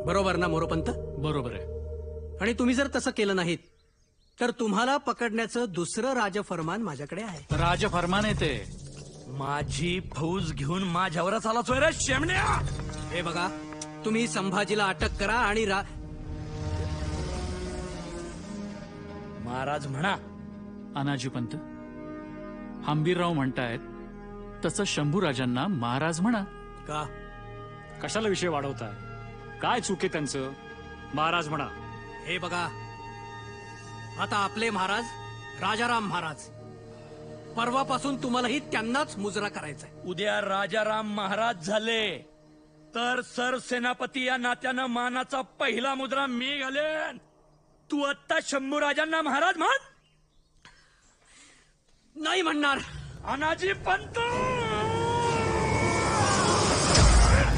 बरोबर ना मोरोपंत? बरोबर आहे. आणि तुम्ही जर तसं केलं नाहीत तर तुम्हाला पकडण्याचं दुसरं राजफरमान माझ्याकडे आहे. राजफरमान आहे ते. माझी फौज घेऊन माझ्यावरच आलाचोय रे शेमण्या. हे बघा, तुम्ही संभाजीला अटक करा आणि महाराज म्हणा. अनाजीपंत, हंबीरराव म्हणतायत तसं शंभूराजांना महाराज म्हणा. का? कशाला विषय वाढवताय? काय चूक आहे त्यांचं? महाराज म्हणा. हे बघा, आता आपले महाराज राजाराम महाराज, परवापासून तुम्हालाही त्यांनाच मुजरा करायचा आहे. उद्या राजाराम महाराज झाले तर सरसेनापती या नात्यानं मानाचा पहिला मुद्रा मी घालेन. तू आत्ता शंभूराजांना महाराज म्हण. नाही म्हणणार. अनाजी पंत